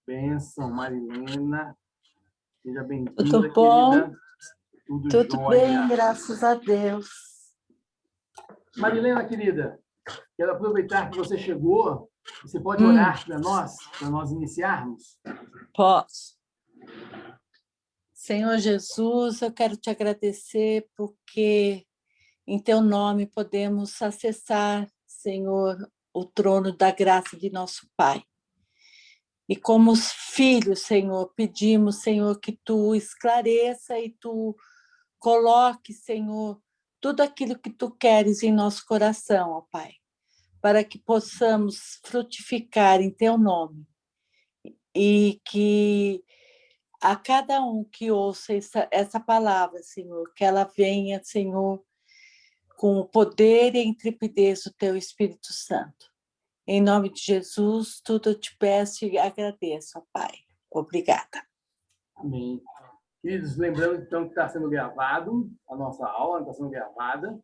Bênção, Marilena. Seja Tudo bem-vinda, bom? querida. Tudo Tudo bem, jóia. graças a Deus. Marilena, querida, quero aproveitar que você chegou. Você pode orar para nós iniciarmos? Posso. Senhor Jesus, eu quero te agradecer porque em teu nome podemos acessar, Senhor, o trono da graça de nosso Pai. E como os filhos, Senhor, pedimos, Senhor, que tu esclareça e tu coloque, Senhor, tudo aquilo que tu queres em nosso coração, ó Pai, para que possamos frutificar em teu nome e que a cada um que ouça essa palavra, Senhor, que ela venha, Senhor, com o poder e a intrepidez do teu Espírito Santo. Em nome de Jesus, tudo eu te peço e agradeço, ó Pai. Obrigada. Amém. Queridos, lembrando então que está sendo gravado, a nossa aula está sendo gravada.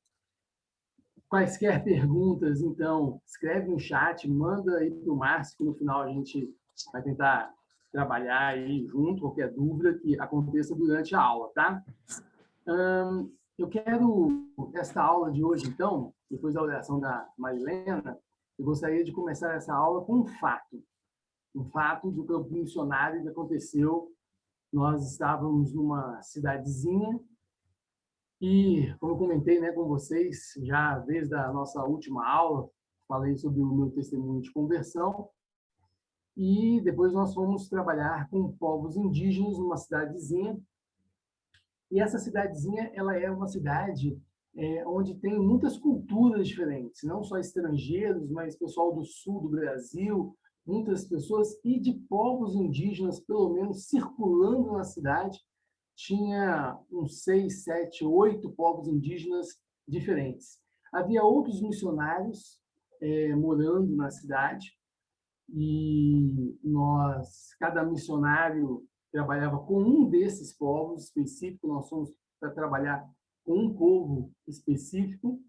Quaisquer perguntas, então, escreve no chat, manda aí para o Márcio, que no final a gente vai tentar trabalhar aí junto, qualquer dúvida que aconteça durante a aula, tá? Eu quero, esta aula de hoje, então, depois da oração da Marilena, eu gostaria de começar essa aula com um fato do campo missionário que aconteceu. Nós estávamos numa cidadezinha e, como eu comentei, né, com vocês, já desde a nossa última aula, falei sobre o meu testemunho de conversão, e depois nós fomos trabalhar com povos indígenas numa cidadezinha. E essa cidadezinha, ela é uma cidade onde tem muitas culturas diferentes, não só estrangeiros, mas pessoal do sul do Brasil, muitas pessoas, e de povos indígenas, pelo menos, circulando na cidade. Tinha uns 6, 7, 8 povos indígenas diferentes. Havia outros missionários morando na cidade, e cada missionário trabalhava com um desses povos específicos. Nós fomos para trabalhar com um povo específico,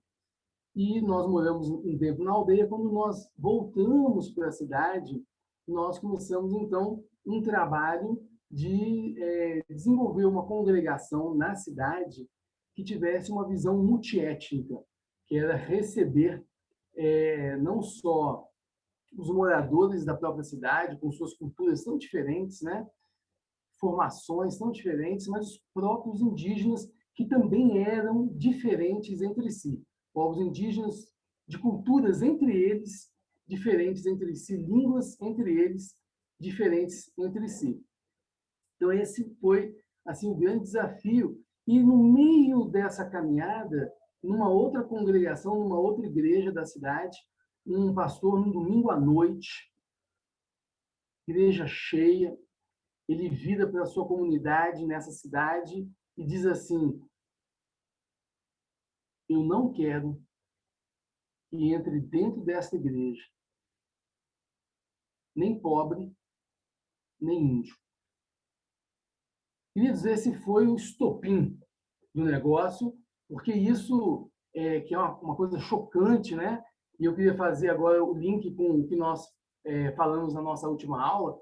e nós moramos um tempo na aldeia. Quando nós voltamos para a cidade, nós começamos, então, um trabalho de desenvolver uma congregação na cidade que tivesse uma visão multiétnica, que era receber não só os moradores da própria cidade, com suas culturas tão diferentes, né? Formações tão diferentes, mas os próprios indígenas, que também eram diferentes entre si. Povos indígenas de culturas entre eles, diferentes entre si, línguas entre eles, diferentes entre si. Então, esse foi assim, o grande desafio. E no meio dessa caminhada, numa outra congregação, numa outra igreja da cidade, um pastor, num domingo à noite, igreja cheia, ele vira para a sua comunidade nessa cidade e diz assim: eu não quero que entre dentro desta igreja nem pobre, nem índio. Queridos, esse foi o estopim do negócio, porque isso que é uma coisa chocante, né? E eu queria fazer agora o link com o que nós falamos na nossa última aula.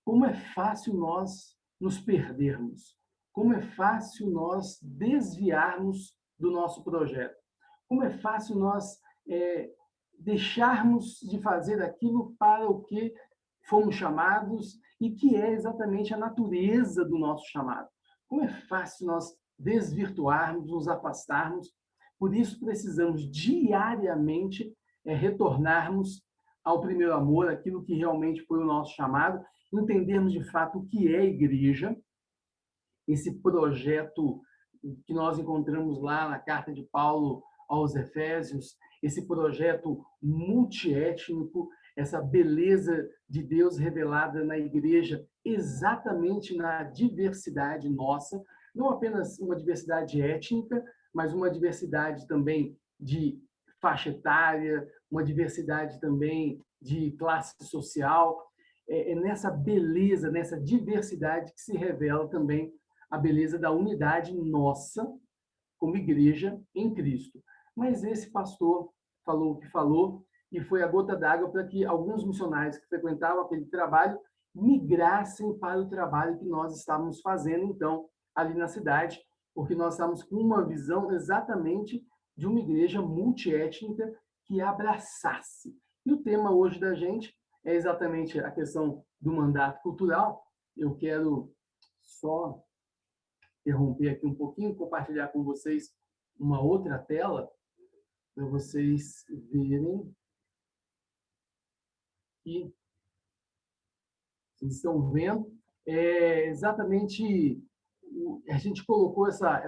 Como é fácil nós nos perdermos, como é fácil nós desviarmos do nosso projeto, como é fácil nós deixarmos de fazer aquilo para o que fomos chamados e que é exatamente a natureza do nosso chamado. Como é fácil nós desvirtuarmos, nos afastarmos. Por isso precisamos diariamente retornarmos ao primeiro amor, aquilo que realmente foi o nosso chamado, entendermos de fato o que é a igreja, esse projeto que nós encontramos lá na carta de Paulo aos Efésios, esse projeto multiétnico, essa beleza de Deus revelada na igreja, exatamente na diversidade nossa, não apenas uma diversidade étnica, mas uma diversidade também de faixa etária, uma diversidade também de classe social. É nessa beleza, nessa diversidade que se revela também a beleza da unidade nossa como igreja em Cristo. Mas esse pastor falou o que falou, e foi a gota d'água para que alguns missionários que frequentavam aquele trabalho migrassem para o trabalho que nós estávamos fazendo, então, ali na cidade, porque nós estávamos com uma visão exatamente de uma igreja multiétnica que abraçasse. E o tema hoje da gente é exatamente a questão do mandato cultural. Eu quero só interromper aqui um pouquinho, compartilhar com vocês uma outra tela, para vocês verem que vocês estão vendo. É exatamente, a gente colocou essa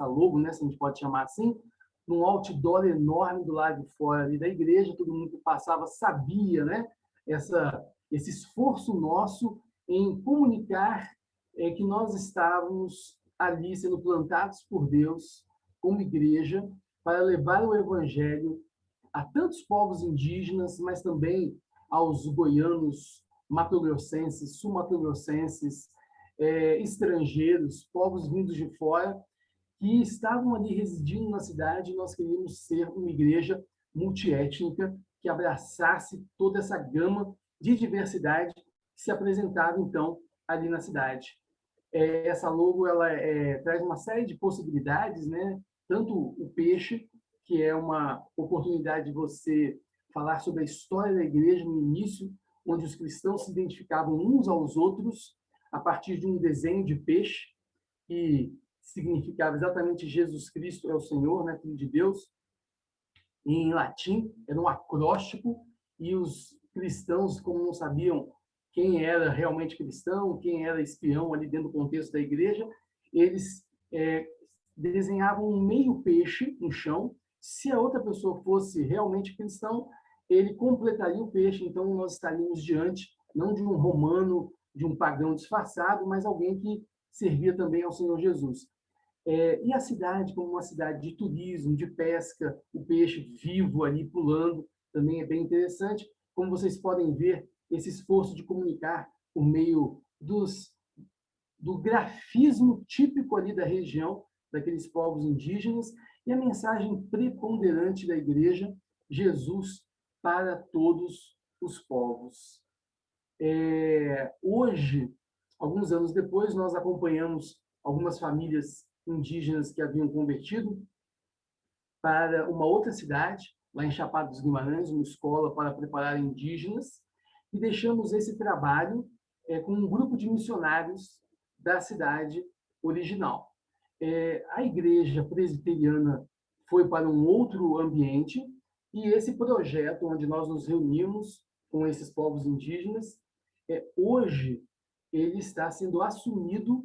logo, né, se a gente pode chamar assim, num outdoor enorme do lado de fora ali da igreja, todo mundo que passava sabia, né, esse esforço nosso em comunicar que nós estávamos ali sendo plantados por Deus como igreja para levar o evangelho a tantos povos indígenas, mas também aos goianos, matogrossenses, sul-matogrossenses, estrangeiros, povos vindos de fora, que estavam ali residindo na cidade, e nós queríamos ser uma igreja multiétnica que abraçasse toda essa gama de diversidade que se apresentava, então, ali na cidade. Essa logo ela traz uma série de possibilidades, né? Tanto o peixe, que é uma oportunidade de você falar sobre a história da igreja no início, onde os cristãos se identificavam uns aos outros a partir de um desenho de peixe, que significava exatamente Jesus Cristo é o Senhor, né, Filho de Deus. Em latim, era um acróstico, e os cristãos, como não sabiam quem era realmente cristão, quem era espião ali dentro do contexto da igreja, eles desenhavam um meio peixe no chão. Se a outra pessoa fosse realmente cristão, ele completaria o peixe. Então, nós estaríamos diante, não de um romano, de um pagão disfarçado, mas alguém que servia também ao Senhor Jesus. E a cidade, como uma cidade de turismo, de pesca, o peixe vivo ali pulando, também é bem interessante. Como vocês podem ver, esse esforço de comunicar por meio do grafismo típico ali da região, daqueles povos indígenas, e a mensagem preponderante da igreja, Jesus para todos os povos. Hoje, alguns anos depois, nós acompanhamos algumas famílias indígenas que haviam convertido para uma outra cidade, lá em Chapada dos Guimarães, uma escola para preparar indígenas, e deixamos esse trabalho com um grupo de missionários da cidade original. A igreja presbiteriana foi para um outro ambiente, e esse projeto, onde nós nos reunimos com esses povos indígenas, hoje ele está sendo assumido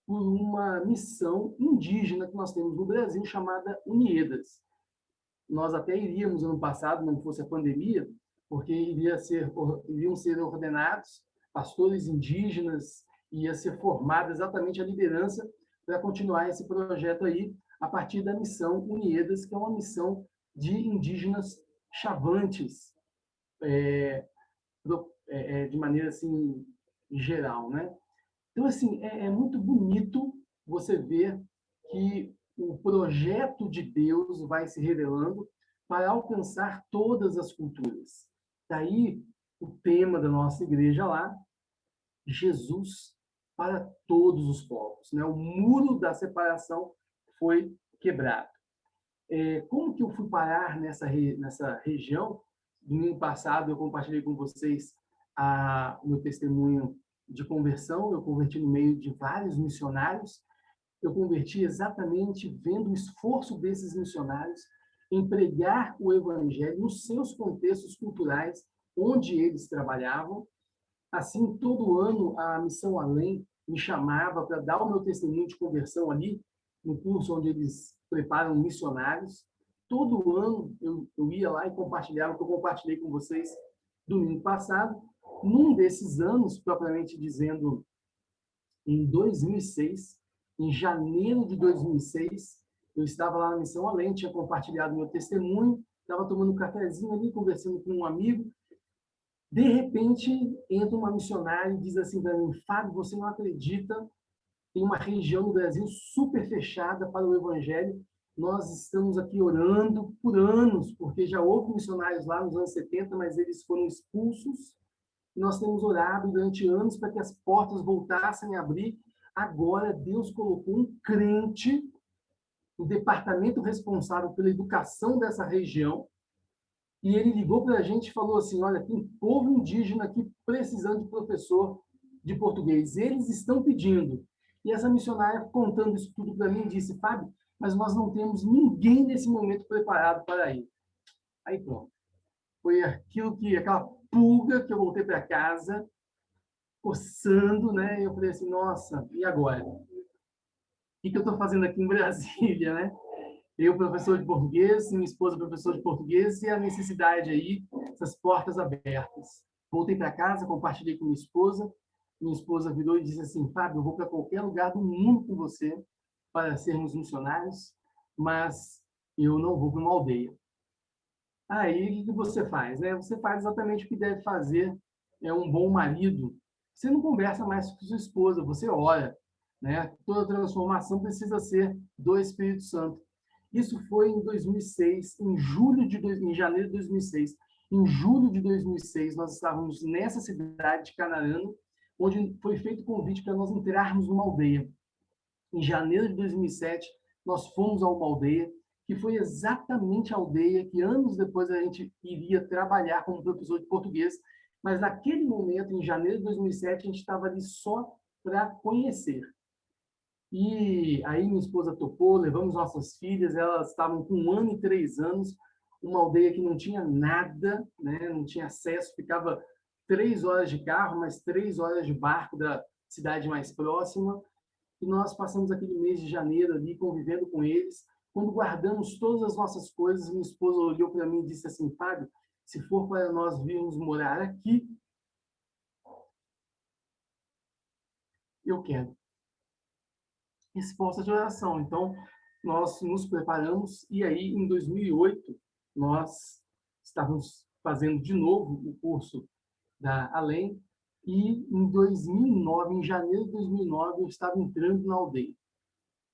por uma missão indígena que nós temos no Brasil, chamada Uniedas. Nós até iríamos ano passado, não fosse a pandemia, porque iriam ser ordenados pastores indígenas, ia ser formada exatamente a liderança para continuar esse projeto aí, a partir da missão Uniedas, que é uma missão de indígenas chavantes, de maneira assim geral, né? Então, assim, é muito bonito você ver que o projeto de Deus vai se revelando para alcançar todas as culturas. Daí o tema da nossa igreja lá, Jesus para todos os povos, né? O muro da separação foi quebrado. Como que eu fui parar nessa região? Domingo passado eu compartilhei com vocês o meu testemunho de conversão. Eu converti no meio de vários missionários. Eu converti exatamente vendo o esforço desses missionários em pregar o evangelho nos seus contextos culturais, onde eles trabalhavam. Assim, todo ano a Missão Além me chamava para dar o meu testemunho de conversão ali, no curso onde eles preparam missionários. Todo ano eu ia lá e compartilhava o que eu compartilhei com vocês domingo passado. Num desses anos, propriamente dizendo, em 2006, em janeiro de 2006, eu estava lá na Missão Além, tinha compartilhado meu testemunho, estava tomando um cafezinho ali, conversando com um amigo. De repente, entra uma missionária e diz assim para mim: Fábio, você não acredita, tem uma região no Brasil super fechada para o evangelho. Nós estamos aqui orando por anos, porque já houve missionários lá nos anos 70, mas eles foram expulsos Nós temos orado durante anos para que as portas voltassem a abrir. Agora, Deus colocou um crente no departamento responsável pela educação dessa região, e ele ligou para a gente e falou assim, olha, tem povo indígena aqui precisando de professor de português. Eles estão pedindo. E essa missionária, contando isso tudo para mim, disse, Fábio, mas nós não temos ninguém nesse momento preparado para ir. Aí pronto. Foi aquela pulga que eu voltei para casa, coçando, né? E eu falei assim, nossa, e agora? O que eu estou fazendo aqui em Brasília, né? Eu, professor de português, minha esposa, professor de português, e a necessidade aí, essas portas abertas. Voltei para casa, compartilhei com minha esposa. Minha esposa virou e disse assim, Fábio, eu vou para qualquer lugar do mundo com você para sermos missionários, mas eu não vou para uma aldeia. Aí, o que você faz, né? Você faz exatamente o que deve fazer um bom marido. Você não conversa mais com sua esposa, você ora, né? Toda transformação precisa ser do Espírito Santo. Isso foi em 2006, em janeiro de 2006. Em julho de 2006, nós estávamos nessa cidade de Canarana, onde foi feito o convite para nós entrarmos numa aldeia. Em janeiro de 2007, nós fomos a uma aldeia, que foi exatamente a aldeia que anos depois a gente iria trabalhar como professor de português, mas naquele momento, em janeiro de 2007, a gente estava ali só para conhecer. E aí minha esposa topou, levamos nossas filhas, elas estavam com 1 ano e 3 anos, uma aldeia que não tinha nada, né? Não tinha acesso, ficava 3 horas de carro, mais 3 horas de barco da cidade mais próxima. E nós passamos aquele mês de janeiro ali convivendo com eles. Quando guardamos todas as nossas coisas, minha esposa olhou para mim e disse assim, Fábio, se for para nós virmos morar aqui, eu quero. Resposta de oração. Então, nós nos preparamos e aí, em 2008, nós estávamos fazendo de novo o curso da Além e em 2009, em janeiro de 2009, eu estava entrando na aldeia.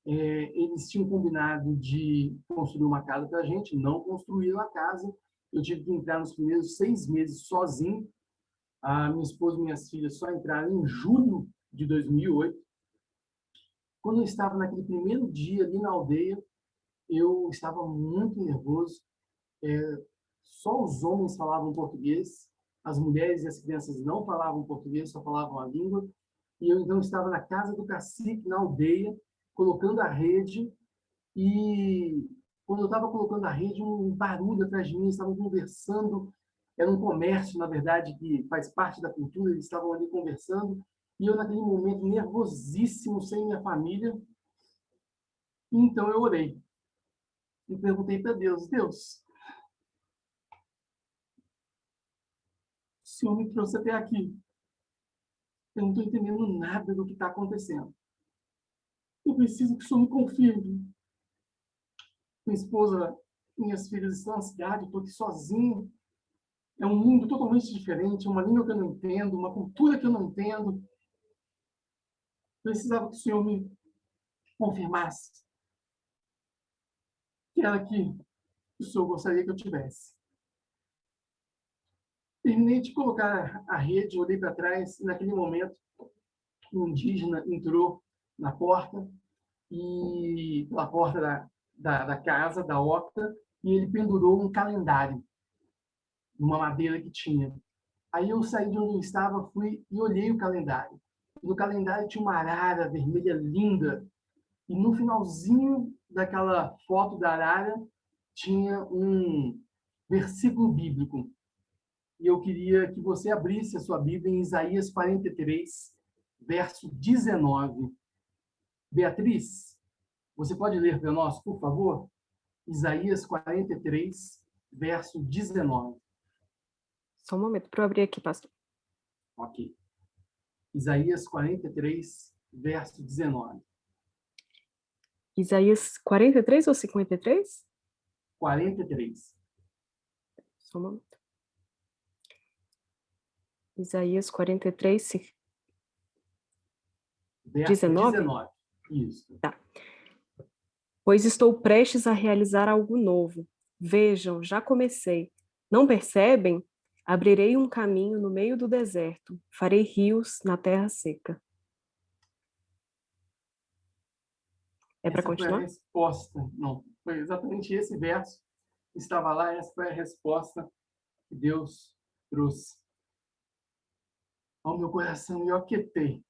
Eles tinham combinado de construir uma casa para a gente, não construíram a casa. Eu tive que entrar nos primeiros 6 meses sozinho. A minha esposa e minhas filhas só entraram em julho de 2008. Quando eu estava naquele primeiro dia ali na aldeia, eu estava muito nervoso. Só os homens falavam português, as mulheres e as crianças não falavam português, só falavam a língua. E eu então estava na casa do cacique, na aldeia, colocando a rede. E quando eu estava colocando a rede, um barulho atrás de mim, estavam conversando. Era um comércio, na verdade, que faz parte da cultura, eles estavam ali conversando. E eu, naquele momento, nervosíssimo, sem minha família. Então eu orei. E perguntei para Deus, Deus, o Senhor me trouxe até aqui. Eu não estou entendendo nada do que está acontecendo. Eu preciso que o Senhor me confirme. Minha esposa, minhas filhas estão na cidade, eu estou aqui sozinho. É um mundo totalmente diferente, uma língua que eu não entendo, uma cultura que eu não entendo. Precisava que o Senhor me confirmasse que era aqui que o Senhor gostaria que eu tivesse. Terminei de colocar a rede, olhei para trás, e naquele momento, um indígena entrou na porta, e pela porta da casa, da horta, e ele pendurou um calendário, numa madeira que tinha. Aí eu saí de onde eu estava, fui e olhei o calendário. E no calendário tinha uma arara vermelha linda, e no finalzinho daquela foto da arara tinha um versículo bíblico. E eu queria que você abrisse a sua Bíblia em Isaías 43, verso 19. Beatriz, você pode ler para nós, por favor? Isaías 43, verso 19. Só um momento para eu abrir aqui, pastor. Ok. Isaías 43, verso 19. Isaías 43 ou 53? 43. Só um momento. Isaías 43, Verso 19? 19. Isso. Tá. Pois estou prestes a realizar algo novo. Vejam, já comecei. Não percebem? Abrirei um caminho no meio do deserto, farei rios na terra seca. É para Essa foi a continuar? resposta. Não, foi exatamente esse verso que estava lá, essa foi a resposta que Deus trouxe ao meu coração e eu aquietei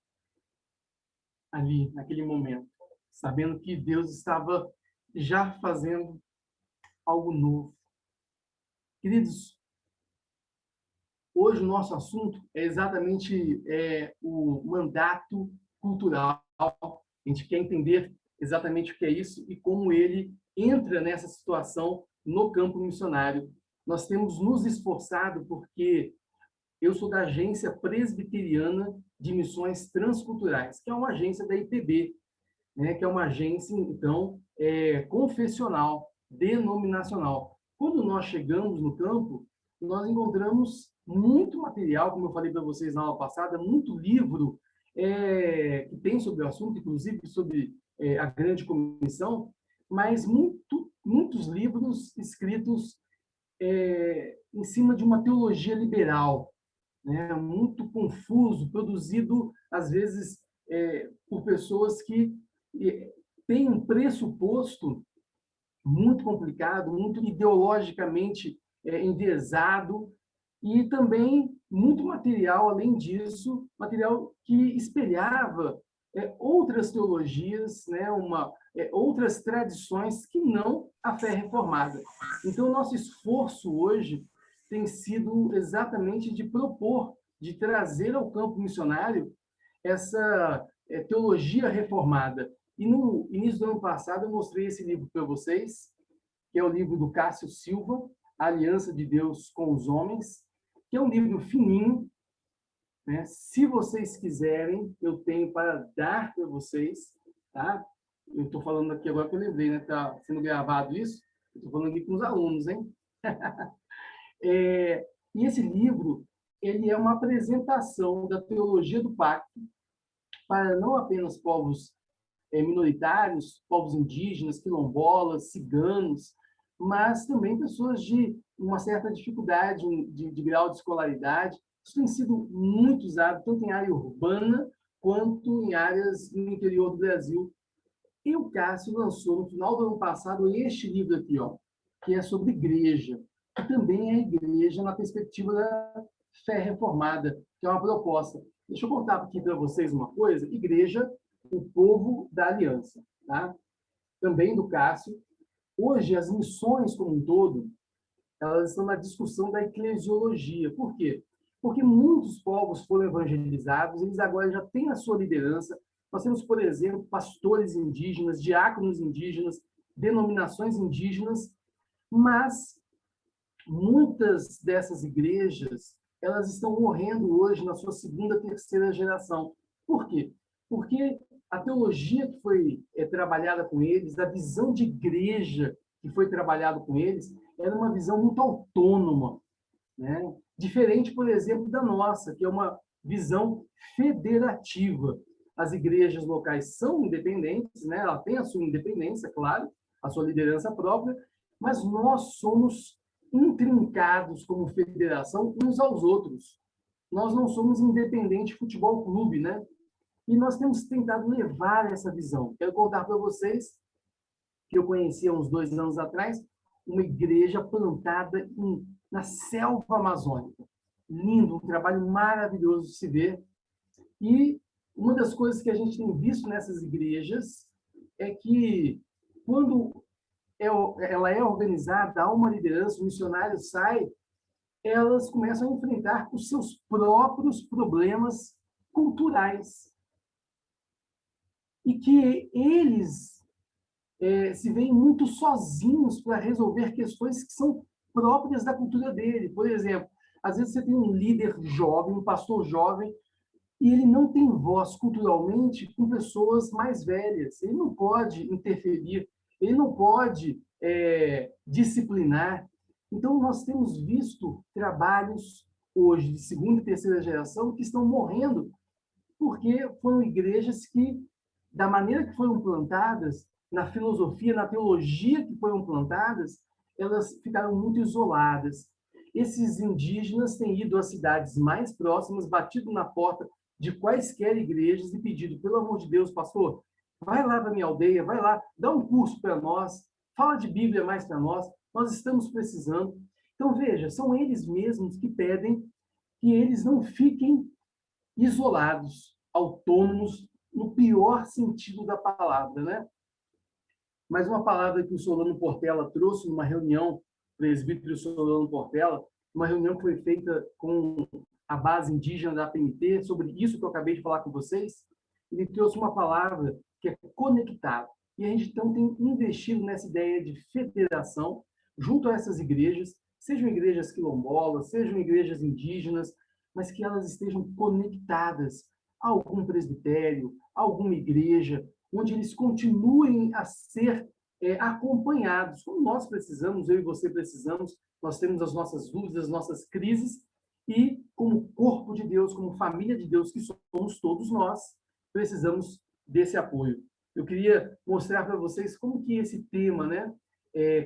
ali, naquele momento, sabendo que Deus estava já fazendo algo novo. Queridos, hoje o nosso assunto é exatamente o mandato cultural. A gente quer entender exatamente o que é isso e como ele entra nessa situação no campo missionário. Nós temos nos esforçado porque eu sou da Agência Presbiteriana de Missões Transculturais, que é uma agência da IPB, né, que é uma agência, então, confessional, denominacional. Quando nós chegamos no campo, nós encontramos muito material, como eu falei para vocês na aula passada, muito livro que tem sobre o assunto, inclusive sobre a Grande Comissão, mas muitos livros escritos em cima de uma teologia liberal, né, muito confuso, produzido, às vezes, por pessoas que têm um pressuposto muito complicado, muito ideologicamente enviesado, e também muito material, além disso, material que espelhava outras teologias, né, outras tradições que não a fé reformada. Então, nosso esforço hoje tem sido exatamente de propor, de trazer ao campo missionário essa teologia reformada. E no início do ano passado eu mostrei esse livro para vocês, que é o livro do Cássio Silva, A Aliança de Deus com os Homens, que é um livro fininho, né? Se vocês quiserem, eu tenho para dar para vocês, tá? Eu estou falando aqui agora que eu lembrei, né? Está sendo gravado isso. Eu estou falando aqui com os alunos, hein? E esse livro, ele é uma apresentação da teologia do pacto para não apenas povos minoritários, povos indígenas, quilombolas, ciganos, mas também pessoas de uma certa dificuldade, de grau de escolaridade. Isso tem sido muito usado, tanto em área urbana, quanto em áreas no interior do Brasil. E o Cássio lançou, no final do ano passado, este livro aqui, ó, que é sobre igreja, que também é igreja na perspectiva da fé reformada, que é uma proposta. Deixa eu contar aqui para vocês uma coisa. Igreja, o povo da aliança, tá? Também do Cássio. Hoje, as missões como um todo, elas estão na discussão da eclesiologia. Por quê? Porque muitos povos foram evangelizados, eles agora já têm a sua liderança. Nós temos, por exemplo, pastores indígenas, diáconos indígenas, denominações indígenas, mas muitas dessas igrejas, elas estão morrendo hoje na sua segunda, terceira geração. Por quê? Porque a teologia que foi trabalhada com eles, a visão de igreja que foi trabalhada com eles, era uma visão muito autônoma, né? Diferente, por exemplo, da nossa, que é uma visão federativa. As igrejas locais são independentes, né? Ela tem a sua independência, claro, a sua liderança própria, mas nós somos intrincados como federação uns aos outros. Nós não somos independente futebol clube, né? E nós temos tentado levar essa visão. Quero contar para vocês que eu conheci há uns 2 anos atrás uma igreja plantada na selva amazônica. Lindo, um trabalho maravilhoso de se ver. E uma das coisas que a gente tem visto nessas igrejas é que, quando ela é organizada, há uma liderança, o missionário sai, elas começam a enfrentar os seus próprios problemas culturais. E que eles se veem muito sozinhos para resolver questões que são próprias da cultura dele. Por exemplo, às vezes você tem um líder jovem, um pastor jovem, e ele não tem voz culturalmente com pessoas mais velhas. Ele não pode interferir, ele não pode disciplinar. Então, nós temos visto trabalhos hoje de segunda e terceira geração que estão morrendo porque foram igrejas que, da maneira que foram plantadas, na filosofia, na teologia que foram plantadas, elas ficaram muito isoladas. esses indígenas têm ido às cidades mais próximas, batido na porta de quaisquer igrejas e pedido, pelo amor de Deus, pastor, vai lá para minha aldeia, vai lá, dá um curso para nós, fala de Bíblia mais para nós estamos precisando. Então, veja, são eles mesmos que pedem que eles não fiquem isolados, autônomos, no pior sentido da palavra, né? Mas uma palavra que o Solano Portela trouxe numa reunião, presbítero Solano Portela, uma reunião que foi feita com a base indígena da APMT, sobre isso que eu acabei de falar com vocês, ele trouxe uma palavra que é conectado. E a gente, então, tem investido nessa ideia de federação junto a essas igrejas, sejam igrejas quilombolas, sejam igrejas indígenas, mas que elas estejam conectadas a algum presbitério, a alguma igreja, onde eles continuem a ser acompanhados, como nós precisamos, eu e você precisamos, nós temos as nossas dúvidas, as nossas crises, e como corpo de Deus, como família de Deus que somos todos nós, precisamos desse apoio. Eu queria mostrar para vocês como que esse tema, né,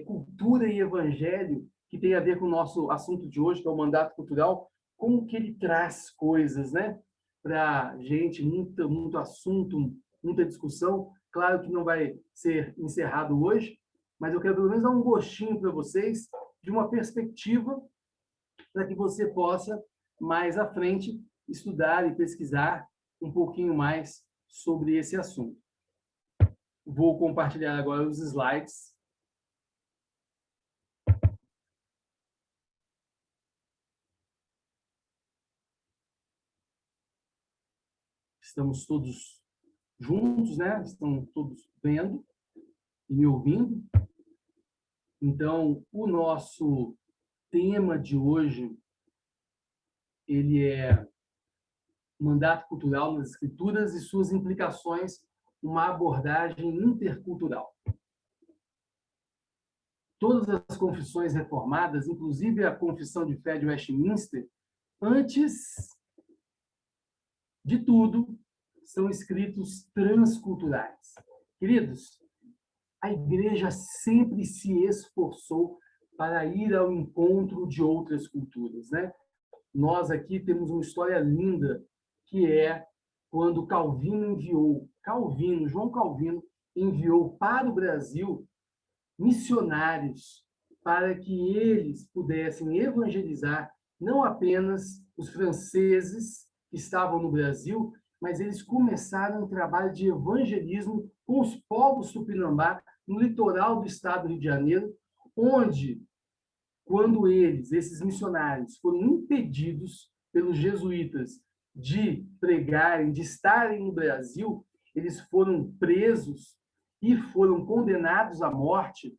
cultura e evangelho, que tem a ver com o nosso assunto de hoje, que é o mandato cultural, como que ele traz coisas, né, para a gente, muito assunto, muita discussão. Claro que não vai ser encerrado hoje, mas eu quero pelo menos dar um gostinho para vocês de uma perspectiva para que você possa, mais à frente, estudar e pesquisar um pouquinho mais sobre esse assunto. Vou compartilhar agora os slides. Estamos todos juntos, né? Estão todos vendo e me ouvindo. Então, o nosso tema de hoje, ele é mandato cultural nas escrituras e suas implicações, uma abordagem intercultural. Todas as confissões reformadas, inclusive a Confissão de Fé de Westminster, antes de tudo, são escritos transculturais. Queridos, a igreja sempre se esforçou para ir ao encontro de outras culturas, né? Nós aqui temos uma história linda, que é quando João Calvino enviou para o Brasil missionários para que eles pudessem evangelizar não apenas os franceses que estavam no Brasil, mas eles começaram um trabalho de evangelismo com os povos tupinambá no litoral do estado do Rio de Janeiro, onde, quando esses missionários, foram impedidos pelos jesuítas de pregarem, de estarem no Brasil, eles foram presos e foram condenados à morte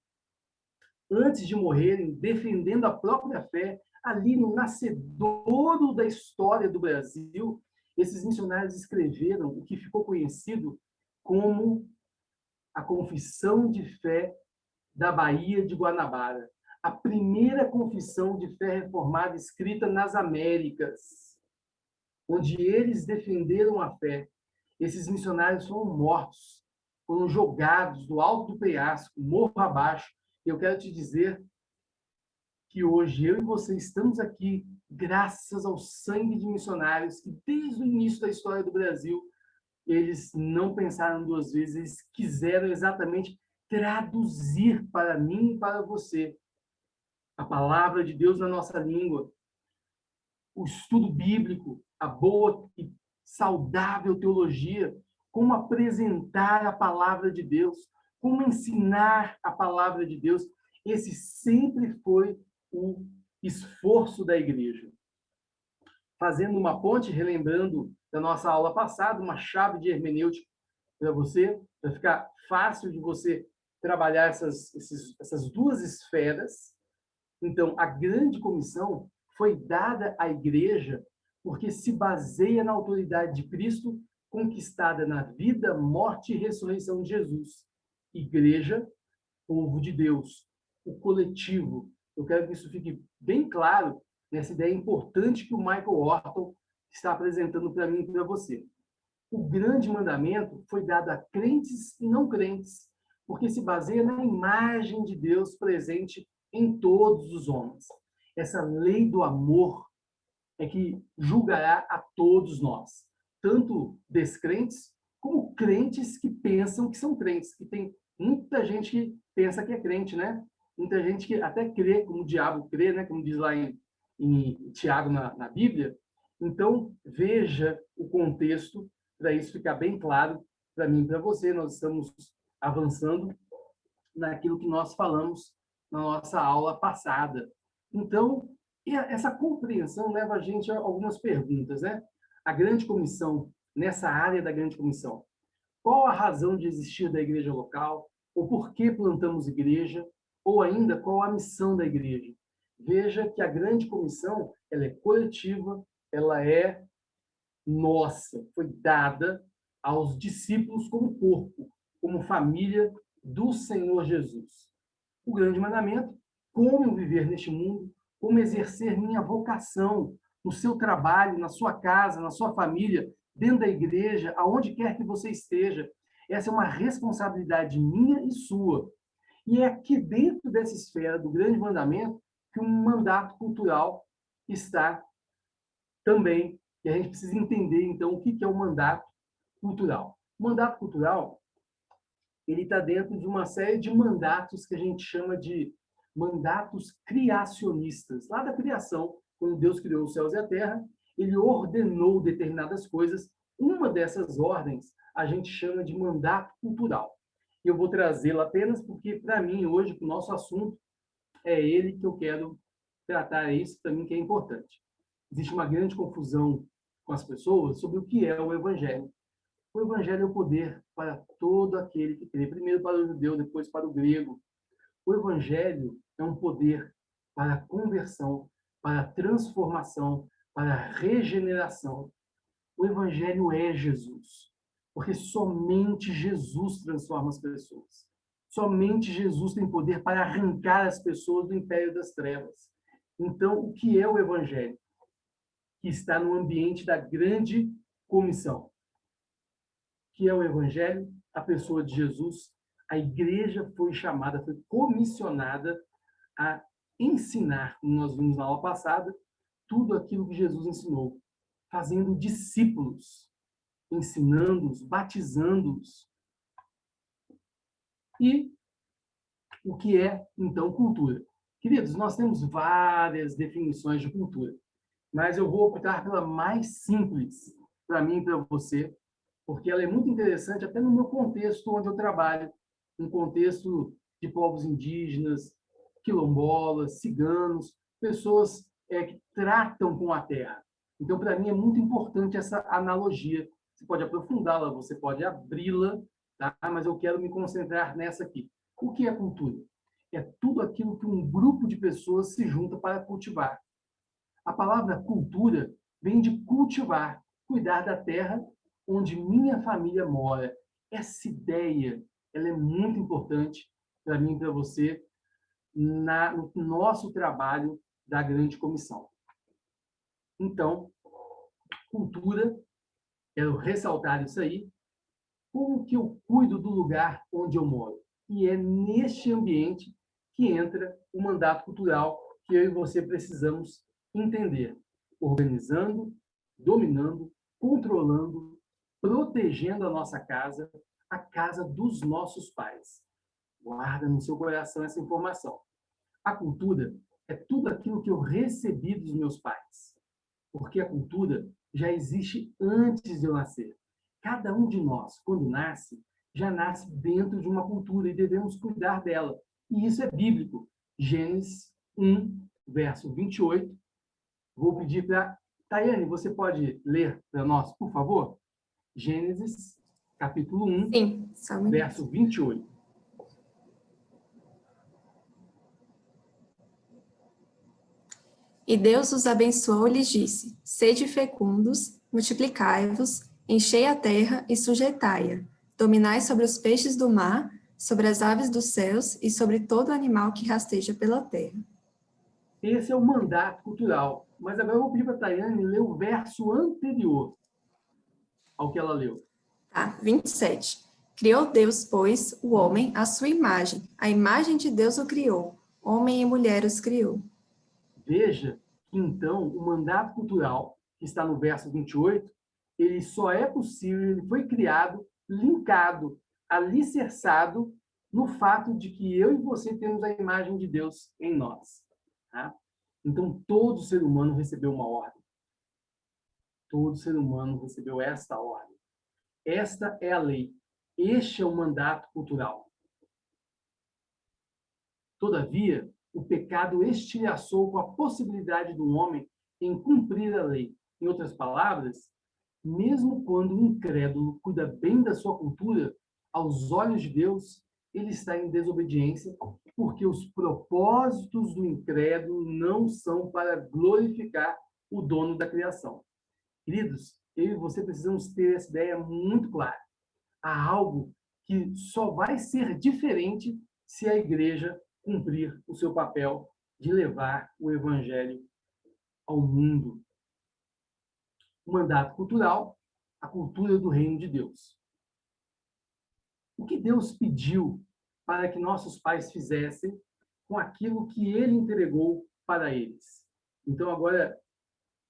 antes de morrerem, defendendo a própria fé, ali no nascedouro da história do Brasil. Esses missionários escreveram o que ficou conhecido como a Confissão de Fé da Baía de Guanabara, a primeira confissão de fé reformada escrita nas Américas, onde eles defenderam a fé. Esses missionários foram mortos, foram jogados do alto do penhasco, morro abaixo. Eu quero te dizer que hoje eu e você estamos aqui graças ao sangue de missionários que, desde o início da história do Brasil, eles não pensaram duas vezes, eles quiseram exatamente traduzir para mim e para você a palavra de Deus na nossa língua, o estudo bíblico, a boa e saudável teologia, como apresentar a palavra de Deus, como ensinar a palavra de Deus. Esse sempre foi o esforço da igreja. Fazendo uma ponte, relembrando da nossa aula passada, uma chave de hermenêutica para você, para ficar fácil de você trabalhar essas duas esferas. Então, a grande comissão foi dada à igreja porque se baseia na autoridade de Cristo, conquistada na vida, morte e ressurreição de Jesus. Igreja, povo de Deus, o coletivo. Eu quero que isso fique bem claro nessa ideia importante que o Michael Orton está apresentando para mim e para você. O grande mandamento foi dado a crentes e não crentes, porque se baseia na imagem de Deus presente em todos os homens. essa lei do amor é que julgará a todos nós, tanto descrentes como crentes que pensam que são crentes, que tem muita gente que pensa que é crente, né? Muita gente que até crê, como o diabo crê, né? Como diz lá em Tiago na Bíblia. Então, veja o contexto para isso ficar bem claro para mim e para você. Nós estamos avançando naquilo que nós falamos na nossa aula passada. Então, essa compreensão leva a gente a algumas perguntas, né? A grande comissão, nessa área da grande comissão, qual a razão de existir da igreja local? Ou por que plantamos igreja? Ou ainda, qual a missão da igreja? Veja que a grande comissão, ela é coletiva, ela é nossa, foi dada aos discípulos como corpo, como família do Senhor Jesus. O grande mandamento, como viver neste mundo, como exercer minha vocação no seu trabalho, na sua casa, na sua família, dentro da igreja, aonde quer que você esteja. Essa é uma responsabilidade minha e sua. E é aqui dentro dessa esfera do grande mandamento que um mandato cultural está também. E a gente precisa entender, então, o que é o mandato cultural. O mandato cultural, ele está dentro de uma série de mandatos que a gente chama de mandatos criacionistas. Lá da criação, quando Deus criou os céus e a terra, ele ordenou determinadas coisas. Uma dessas ordens a gente chama de mandato cultural. Eu vou trazê-la apenas porque, para mim, hoje, o nosso assunto é ele que eu quero tratar, é isso para mim que é importante. Existe uma grande confusão com as pessoas sobre o que é o Evangelho. O Evangelho é o poder para todo aquele que crê. Primeiro para o judeu, depois para o grego. O Evangelho é um poder para a conversão, para a transformação, para a regeneração. O Evangelho é Jesus. Porque somente Jesus transforma as pessoas. Somente Jesus tem poder para arrancar as pessoas do império das trevas. Então, o que é o Evangelho? Que está no ambiente da grande comissão. Que é o Evangelho, a pessoa de Jesus. A igreja foi chamada, foi comissionada a ensinar, como nós vimos na aula passada, tudo aquilo que Jesus ensinou, fazendo discípulos, ensinando-os, batizando-os. E o que é, então, cultura? Queridos, nós temos várias definições de cultura, mas eu vou optar pela mais simples para mim e para você, porque ela é muito interessante até no meu contexto onde eu trabalho, um contexto de povos indígenas, quilombolas, ciganos, pessoas que tratam com a terra. Então, para mim, é muito importante essa analogia. Você pode aprofundá-la, você pode abri-la, tá? Mas eu quero me concentrar nessa aqui. O que é cultura? É tudo aquilo que um grupo de pessoas se junta para cultivar. A palavra cultura vem de cultivar, cuidar da terra onde minha família mora. Essa ideia, ela é muito importante para mim e para você no nosso trabalho da grande comissão. Então, cultura, quero ressaltar isso aí, como que eu cuido do lugar onde eu moro. E é neste ambiente que entra o mandato cultural que eu e você precisamos entender, organizando, dominando, controlando, protegendo a nossa casa, a casa dos nossos pais. Guarda no seu coração essa informação. A cultura é tudo aquilo que eu recebi dos meus pais, porque a cultura já existe antes de eu nascer. Cada um de nós, quando nasce, já nasce dentro de uma cultura e devemos cuidar dela. E isso é bíblico. Gênesis 1, verso 28. Vou pedir para... Tayane, você pode ler para nós, por favor? Gênesis, capítulo 1, Sim, verso 28. E Deus os abençoou e lhes disse: Sede fecundos, multiplicai-vos, enchei a terra e sujeitai-a. Dominai sobre os peixes do mar, sobre as aves dos céus e sobre todo animal que rasteja pela terra. Esse é o mandato cultural. Mas agora eu vou pedir para a Tayane ler o verso anterior ao que ela leu. Tá, 27. Criou Deus, pois, o homem à sua imagem. A imagem de Deus o criou. Homem e mulher os criou. Veja que, então, o mandato cultural, que está no verso 28, ele só é possível, ele foi criado, linkado, alicerçado no fato de que eu e você temos a imagem de Deus em nós. Tá? Então, todo ser humano recebeu uma ordem. Todo ser humano recebeu esta ordem. Esta é a lei. Este é o mandato cultural. Todavia, o pecado estilhaçou com a possibilidade do homem em cumprir a lei. Em outras palavras, mesmo quando o incrédulo cuida bem da sua cultura, aos olhos de Deus, ele está em desobediência, porque os propósitos do incrédulo não são para glorificar o dono da criação. Queridos, eu e você precisamos ter essa ideia muito clara. Há algo que só vai ser diferente se a igreja cumprir o seu papel de levar o evangelho ao mundo. O mandato cultural, a cultura do reino de Deus. O que Deus pediu para que nossos pais fizessem com aquilo que ele entregou para eles? Então, agora,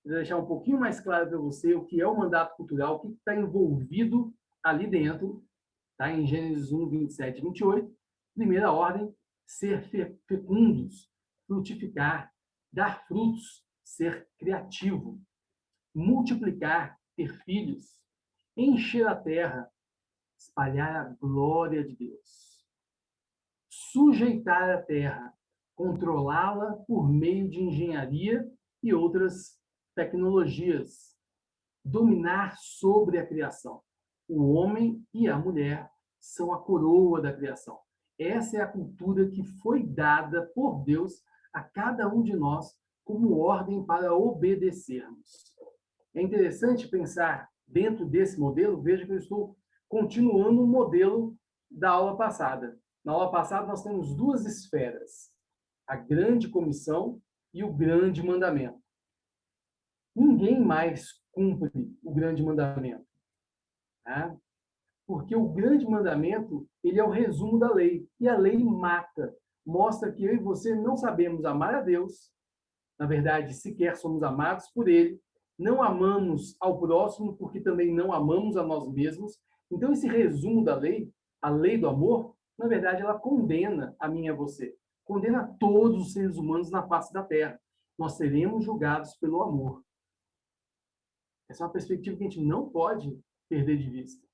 vou deixar um pouquinho mais claro para você o que é o mandato cultural, o que está envolvido ali dentro, tá? Em Gênesis 1, 27 e 28. Primeira ordem, ser fecundos, frutificar, dar frutos, ser criativo, multiplicar, ter filhos, encher a terra, espalhar a glória de Deus, sujeitar a terra, controlá-la por meio de engenharia e outras tecnologias, dominar sobre a criação. O homem e a mulher são a coroa da criação. Essa é a cultura que foi dada por Deus a cada um de nós como ordem para obedecermos. É interessante pensar dentro desse modelo. Veja que eu estou continuando o modelo da aula passada. Na aula passada, nós temos duas esferas: a grande comissão e o grande mandamento. Ninguém mais cumpre o grande mandamento, tá? Porque o grande mandamento, ele é o resumo da lei. E a lei mata, mostra que eu e você não sabemos amar a Deus, na verdade, sequer somos amados por ele, não amamos ao próximo porque também não amamos a nós mesmos. Então, esse resumo da lei, a lei do amor, na verdade, ela condena a mim e a você. Condena todos os seres humanos na face da terra. Nós seremos julgados pelo amor. Essa é uma perspectiva que a gente não pode perder de vista.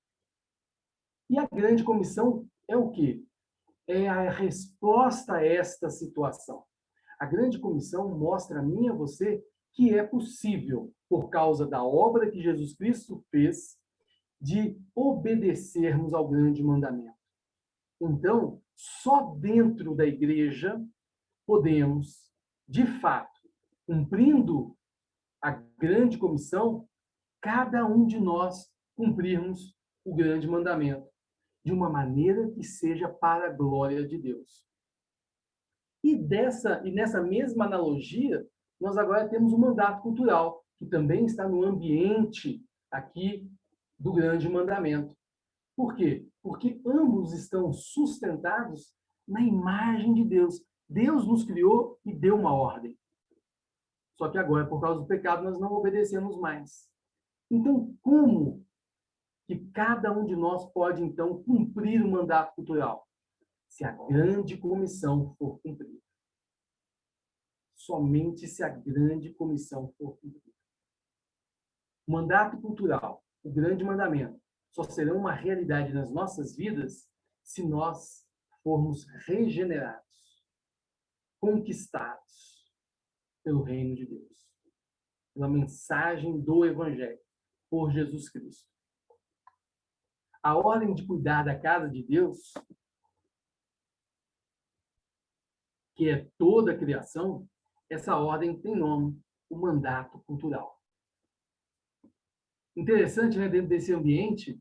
E a grande comissão é o quê? É a resposta a esta situação. A grande comissão mostra a mim e a você que é possível, por causa da obra que Jesus Cristo fez, de obedecermos ao grande mandamento. Então, só dentro da igreja podemos, de fato, cumprindo a grande comissão, cada um de nós cumprirmos o grande mandamento, de uma maneira que seja para a glória de Deus. E nessa mesma analogia, nós agora temos o mandato cultural, que também está no ambiente aqui do grande mandamento. Por quê? Porque ambos estão sustentados na imagem de Deus. Deus nos criou e deu uma ordem. Só que agora, por causa do pecado, nós não obedecemos mais. Então, como que cada um de nós pode, então, cumprir o mandato cultural? Se a grande comissão for cumprida. Somente se a grande comissão for cumprida. O mandato cultural, o grande mandamento, só serão uma realidade nas nossas vidas se nós formos regenerados, conquistados pelo reino de Deus, pela mensagem do Evangelho, por Jesus Cristo. A ordem de cuidar da casa de Deus, que é toda a criação, essa ordem tem nome, o mandato cultural. Interessante, né, dentro desse ambiente,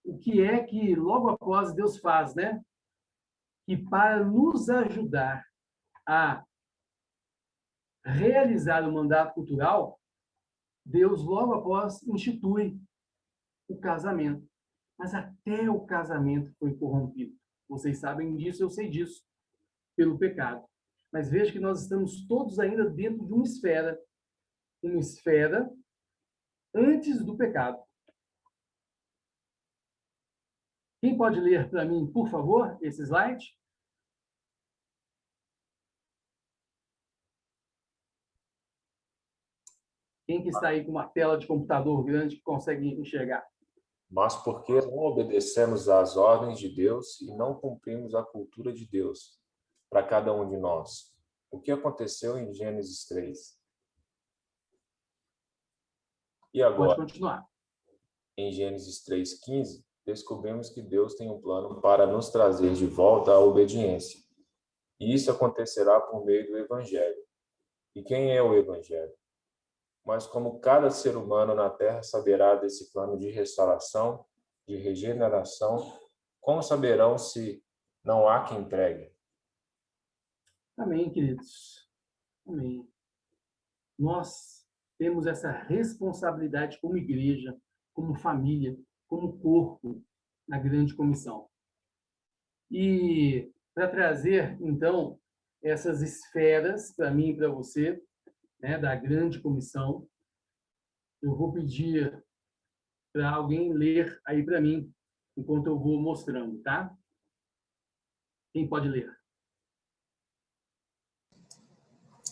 o que é que logo após Deus faz, né? E para nos ajudar a realizar o mandato cultural, Deus logo após institui o casamento. Mas até o casamento foi corrompido. Vocês sabem disso, eu sei disso, pelo pecado. mas veja que nós estamos todos ainda dentro de uma esfera antes do pecado. Quem pode ler para mim, por favor, esse slide? Quem que está aí com uma tela de computador grande que consegue enxergar? Mas porque não obedecemos às ordens de Deus e não cumprimos a cultura de Deus para cada um de nós. O que aconteceu em Gênesis 3? E Pode agora, continuar. em Gênesis 3:15, descobrimos que Deus tem um plano para nos trazer de volta à obediência. E isso acontecerá por meio do Evangelho. E quem é o Evangelho? Mas como cada ser humano na Terra saberá desse plano de restauração, de regeneração, como saberão se não há quem pregue? Amém, queridos. Amém. Nós temos essa responsabilidade como igreja, como família, como corpo, na grande comissão. E para trazer, então, essas esferas para mim e para você, né, da grande comissão, eu vou pedir para alguém ler aí para mim, enquanto eu vou mostrando, tá? Quem pode ler?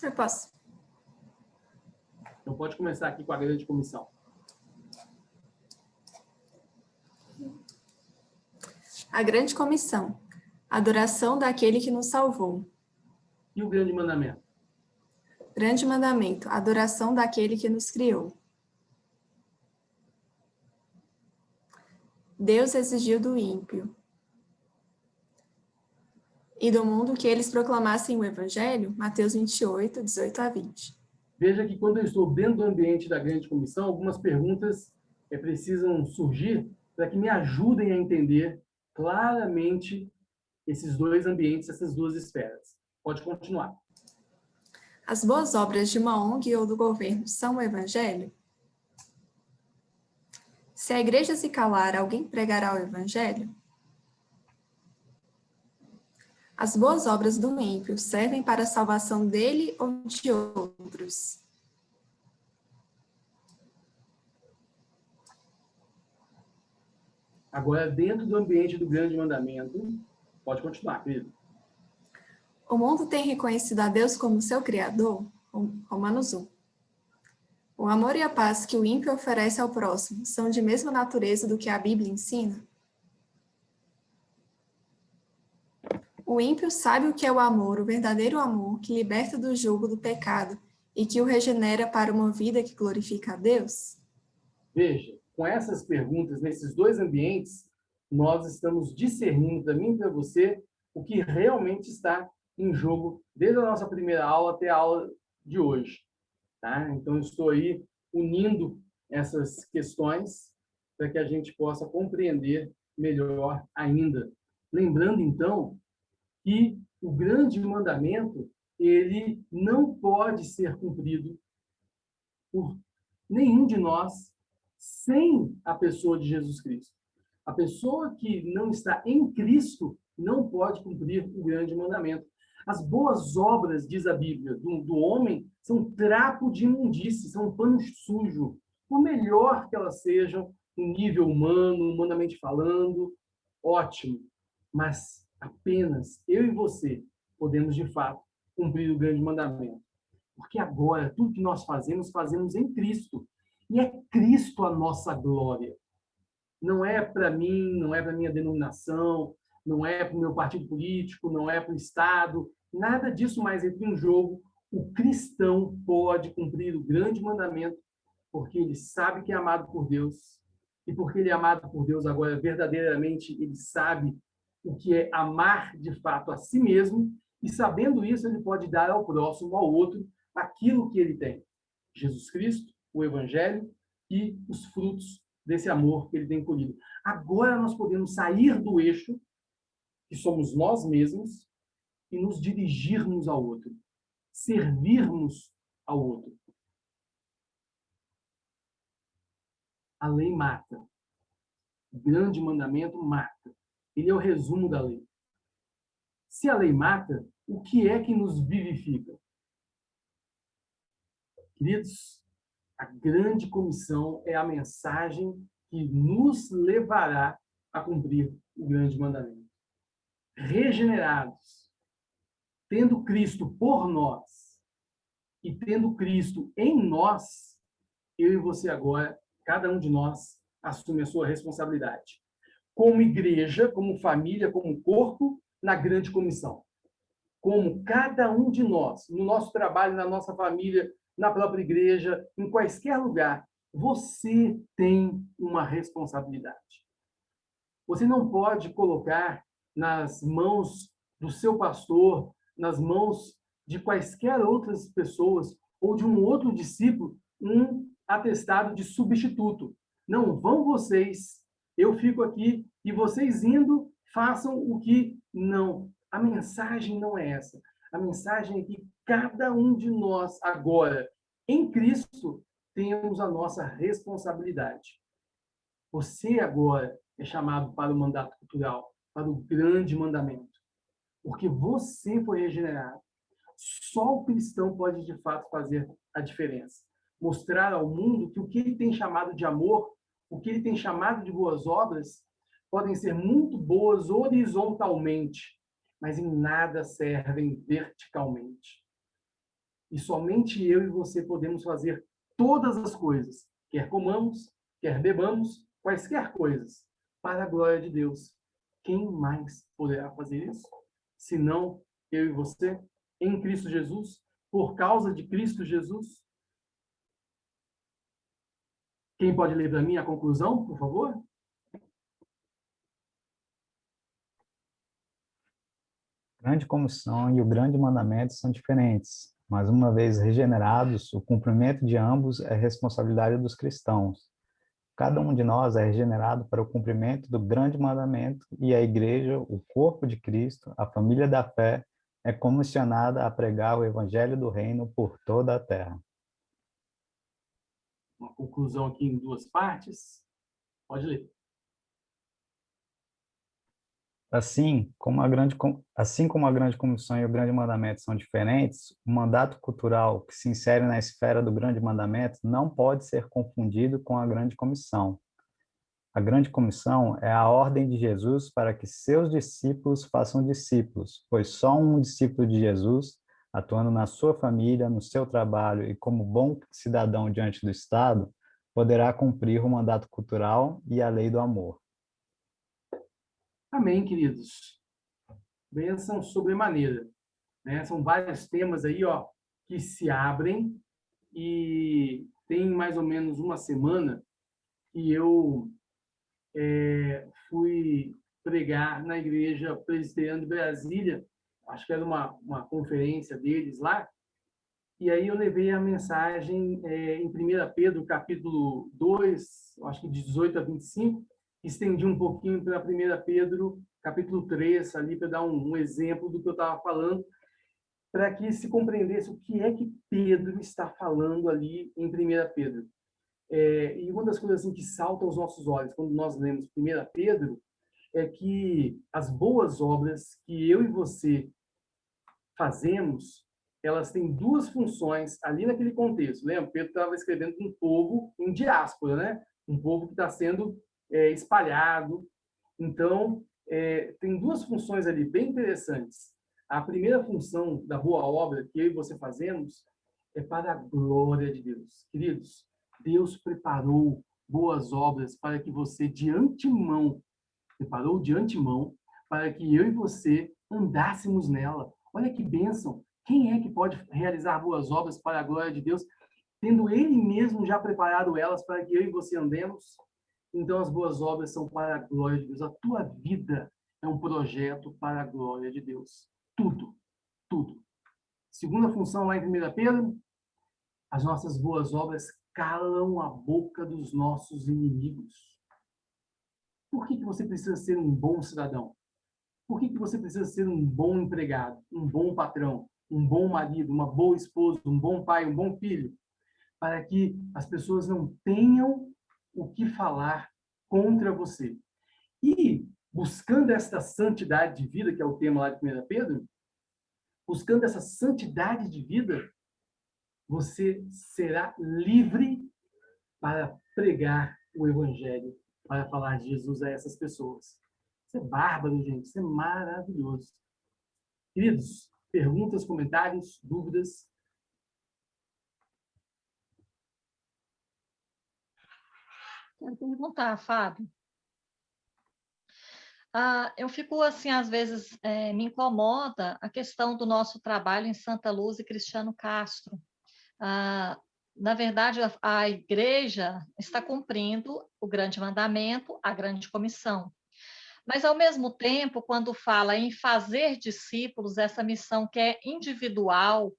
Eu posso. Então pode começar aqui com a grande comissão. A grande comissão. Adoração daquele que nos salvou. E o grande mandamento? Grande mandamento. Adoração daquele que nos criou. Deus exigiu do ímpio e do mundo que eles proclamassem o Evangelho, Mateus 28, 18 a 20. Veja que quando eu estou dentro do ambiente da grande comissão, algumas perguntas precisam surgir para que me ajudem a entender claramente esses dois ambientes, essas duas esferas. Pode continuar. As boas obras de uma ONG ou do governo são o Evangelho? Se a igreja se calar, alguém pregará o Evangelho? As boas obras do ímpio servem para a salvação dele ou de outros? Agora, dentro do ambiente do grande mandamento, pode continuar, querido. O mundo tem reconhecido a Deus como seu Criador? Romanos 1. O amor e a paz que o ímpio oferece ao próximo são de mesma natureza do que a Bíblia ensina? O ímpio sabe o que é o amor, o verdadeiro amor, que liberta do jugo do pecado e que o regenera para uma vida que glorifica a Deus? Veja, com essas perguntas, nesses dois ambientes, nós estamos discernindo para mim e para você o que realmente está em jogo desde a nossa primeira aula até a aula de hoje. Tá? Então, eu estou aí unindo essas questões para que a gente possa compreender melhor ainda. Lembrando, então, que o grande mandamento ele não pode ser cumprido por nenhum de nós sem a pessoa de Jesus Cristo. A pessoa que não está em Cristo não pode cumprir o grande mandamento. As boas obras, diz a Bíblia, do homem são trapo de imundície, são pano sujo. Por melhor que elas sejam, no nível humano, humanamente falando, ótimo. Mas apenas eu e você podemos, de fato, cumprir o grande mandamento. Porque agora, tudo que nós fazemos, fazemos em Cristo. E é Cristo a nossa glória. Não é para mim, não é para minha denominação, não é para o meu partido político, não é para o Estado, nada disso mais entra em jogo. O cristão pode cumprir o grande mandamento porque ele sabe que é amado por Deus e porque ele é amado por Deus agora verdadeiramente, ele sabe o que é amar de fato a si mesmo e sabendo isso ele pode dar ao próximo, ao outro, aquilo que ele tem. Jesus Cristo, o Evangelho e os frutos desse amor que ele tem colhido. Agora nós podemos sair do eixo, que somos nós mesmos, e nos dirigirmos ao outro, servirmos ao outro. A lei mata. O grande mandamento mata. Ele é o resumo da lei. Se a lei mata, o que é que nos vivifica? Queridos, a grande comissão é a mensagem que nos levará a cumprir o grande mandamento. Regenerados, tendo Cristo por nós e tendo Cristo em nós, eu e você agora, cada um de nós, assume a sua responsabilidade. Como igreja, como família, como corpo, na grande comissão. Como cada um de nós, no nosso trabalho, na nossa família, na própria igreja, em quaisquer lugar, você tem uma responsabilidade. Você não pode colocar nas mãos do seu pastor, nas mãos de quaisquer outras pessoas ou de um outro discípulo, um atestado de substituto. Não, vão vocês, eu fico aqui e vocês indo, façam o que não. A mensagem não é essa. A mensagem é que cada um de nós agora, em Cristo, temos a nossa responsabilidade. Você agora é chamado para o mandato cultural, para o grande mandamento. Porque você foi regenerado. Só o cristão pode, de fato, fazer a diferença. Mostrar ao mundo que o que ele tem chamado de amor, o que ele tem chamado de boas obras, podem ser muito boas horizontalmente, mas em nada servem verticalmente. E somente eu e você podemos fazer todas as coisas, quer comamos, quer bebamos, quaisquer coisas, para a glória de Deus. Quem mais poderá fazer isso? Senão eu e você, em Cristo Jesus, por causa de Cristo Jesus? Quem pode ler para mim a conclusão, por favor? A grande comissão e o grande mandamento são diferentes, mas uma vez regenerados, o cumprimento de ambos é responsabilidade dos cristãos. Cada um de nós é regenerado para o cumprimento do grande mandamento e a igreja, o corpo de Cristo, a família da fé, é comissionada a pregar o evangelho do reino por toda a terra. Uma conclusão aqui em duas partes. Pode ler. Assim como a grande comissão e o grande mandamento são diferentes, o mandato cultural que se insere na esfera do grande mandamento não pode ser confundido com a grande comissão. A grande comissão é a ordem de Jesus para que seus discípulos façam discípulos, pois só um discípulo de Jesus, atuando na sua família, no seu trabalho e como bom cidadão diante do Estado, poderá cumprir o mandato cultural e a lei do amor. Amém, queridos. Bênção sobremaneira. Né? São vários temas aí, ó, que se abrem e tem mais ou menos uma semana que eu fui pregar na Igreja Presbiteriana de Brasília, acho que era uma conferência deles lá, e aí eu levei a mensagem em 1 Pedro, capítulo 2, acho que de 18 a 25, estendi um pouquinho para 1 Pedro, capítulo 3, ali para dar um exemplo do que eu estava falando, para que se compreendesse o que é que Pedro está falando ali em 1 Pedro. E uma das coisas assim, que salta aos nossos olhos quando nós lemos 1 Pedro é que as boas obras que eu e você fazemos, elas têm duas funções ali naquele contexto. Lembra? Pedro estava escrevendo com um povo em diáspora, né? Um povo que está sendo espalhado. Então, tem duas funções ali bem interessantes. A primeira função da boa obra que eu e você fazemos é para a glória de Deus. Queridos, Deus preparou boas obras para que você, preparou de antemão, para que eu e você andássemos nela. Olha que bênção! Quem é que pode realizar boas obras para a glória de Deus, tendo Ele mesmo já preparado elas para que eu e você andemos? Então, as boas obras são para a glória de Deus. A tua vida é um projeto para a glória de Deus. Tudo, tudo. Segunda função lá em 1 Pedro, as nossas boas obras calam a boca dos nossos inimigos. Por que você precisa ser um bom cidadão? Por que você precisa ser um bom empregado, um bom patrão, um bom marido, uma boa esposa, um bom pai, um bom filho? Para que as pessoas não tenham o que falar contra você. E, buscando esta santidade de vida, que é o tema lá de 1 Pedro, buscando essa santidade de vida, você será livre para pregar o Evangelho, para falar de Jesus a essas pessoas. Isso é bárbaro, gente. Isso é maravilhoso. Queridos, perguntas, comentários, dúvidas? Quero perguntar, Fábio. Eu fico, assim, às vezes, me incomoda a questão do nosso trabalho em Santa Luz e Cristiano Castro. Na verdade, a igreja está cumprindo o grande mandamento, a grande comissão. Mas, ao mesmo tempo, quando fala em fazer discípulos, essa missão que é individual,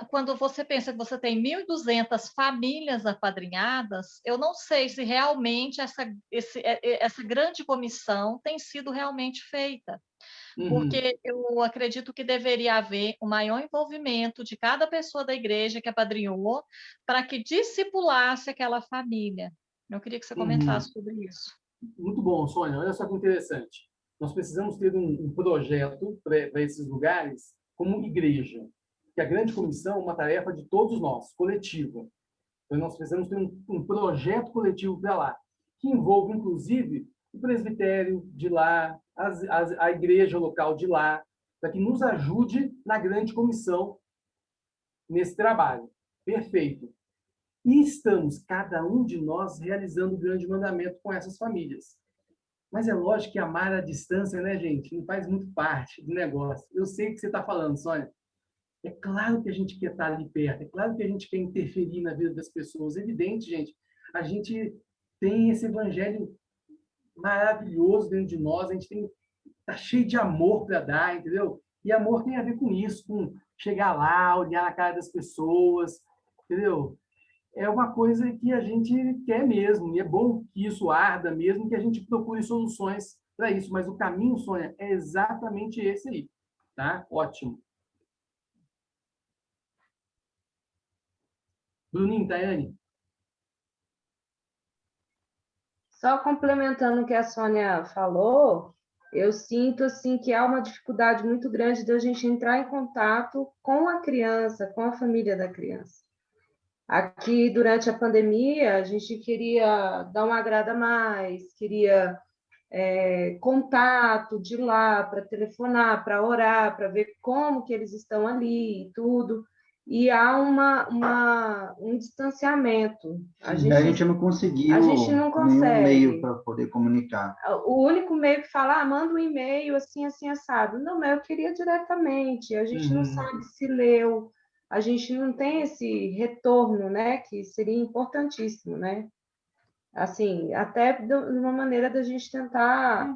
quando você pensa que você tem 1.200 famílias apadrinhadas, eu não sei se realmente essa grande comissão tem sido realmente feita. Porque eu acredito que deveria haver um maior envolvimento de cada pessoa da igreja que apadrinhou para que discipulasse aquela família. Eu queria que você comentasse sobre isso. Muito bom, Sônia. Olha só que interessante. Nós precisamos ter um projeto para esses lugares como igreja. Que a grande comissão é uma tarefa de todos nós, coletiva. Então, nós precisamos ter um projeto coletivo para lá, que envolve, inclusive, o presbitério de lá, a igreja local de lá, para que nos ajude na grande comissão nesse trabalho. Perfeito. E estamos, cada um de nós, realizando o grande mandamento com essas famílias. Mas é lógico que amar à distância, né, gente? Não faz muito parte do negócio. Eu sei o que você está falando, Sônia. É claro que a gente quer estar ali perto, é claro que a gente quer interferir na vida das pessoas. É evidente, gente. A gente tem esse evangelho maravilhoso dentro de nós, a gente tá cheio de amor para dar, entendeu? E amor tem a ver com isso, com chegar lá, olhar na cara das pessoas, entendeu? É uma coisa que a gente quer mesmo, e é bom que isso arda mesmo, que a gente procure soluções para isso. Mas o caminho, Sônia, é exatamente esse aí, tá? Ótimo. Bruninho, Tayane? Só complementando o que a Sônia falou, eu sinto assim que há uma dificuldade muito grande de a gente entrar em contato com a criança, com a família da criança. Aqui, durante a pandemia, a gente queria dar uma agrada a mais, queria contato de lá para telefonar, para orar, para ver como que eles estão ali e tudo. E há um distanciamento. A gente não conseguiu nenhum meio para poder comunicar. O único meio que fala, manda um e-mail assim, assim, assado. Não, mas eu queria diretamente. A gente não sabe se leu. A gente não tem esse retorno, né? Que seria importantíssimo, né? Assim, até de uma maneira da gente tentar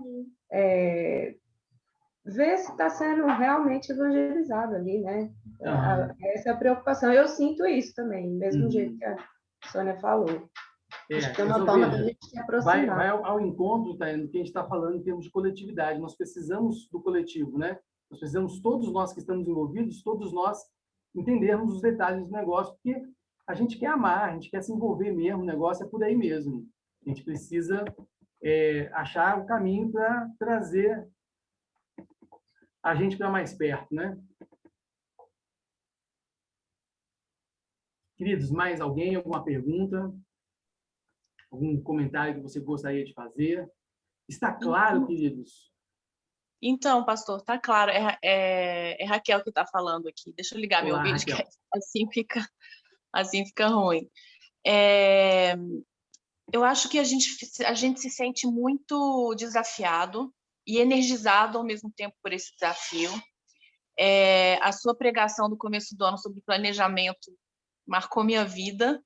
ver se está sendo realmente evangelizado ali, né? Essa é a preocupação. Eu sinto isso também, mesmo jeito que a Sônia falou. Acho que é uma forma da gente se aproximar. Vai ao encontro, tá, do que a gente está falando em termos de coletividade. Nós precisamos do coletivo, né? Nós precisamos, todos nós que estamos envolvidos, todos nós entendermos os detalhes do negócio, porque a gente quer amar, a gente quer se envolver mesmo, o negócio é por aí mesmo. A gente precisa achar o caminho para trazer a gente para mais perto, né? Queridos, mais alguém? Alguma pergunta? Algum comentário que você gostaria de fazer? Está claro, queridos? Então, pastor, está claro. É Raquel que está falando aqui. Deixa eu ligar meu vídeo, que assim fica ruim. Eu acho que a gente se sente muito desafiado e energizado ao mesmo tempo por esse desafio. A sua pregação do começo do ano sobre planejamento marcou minha vida,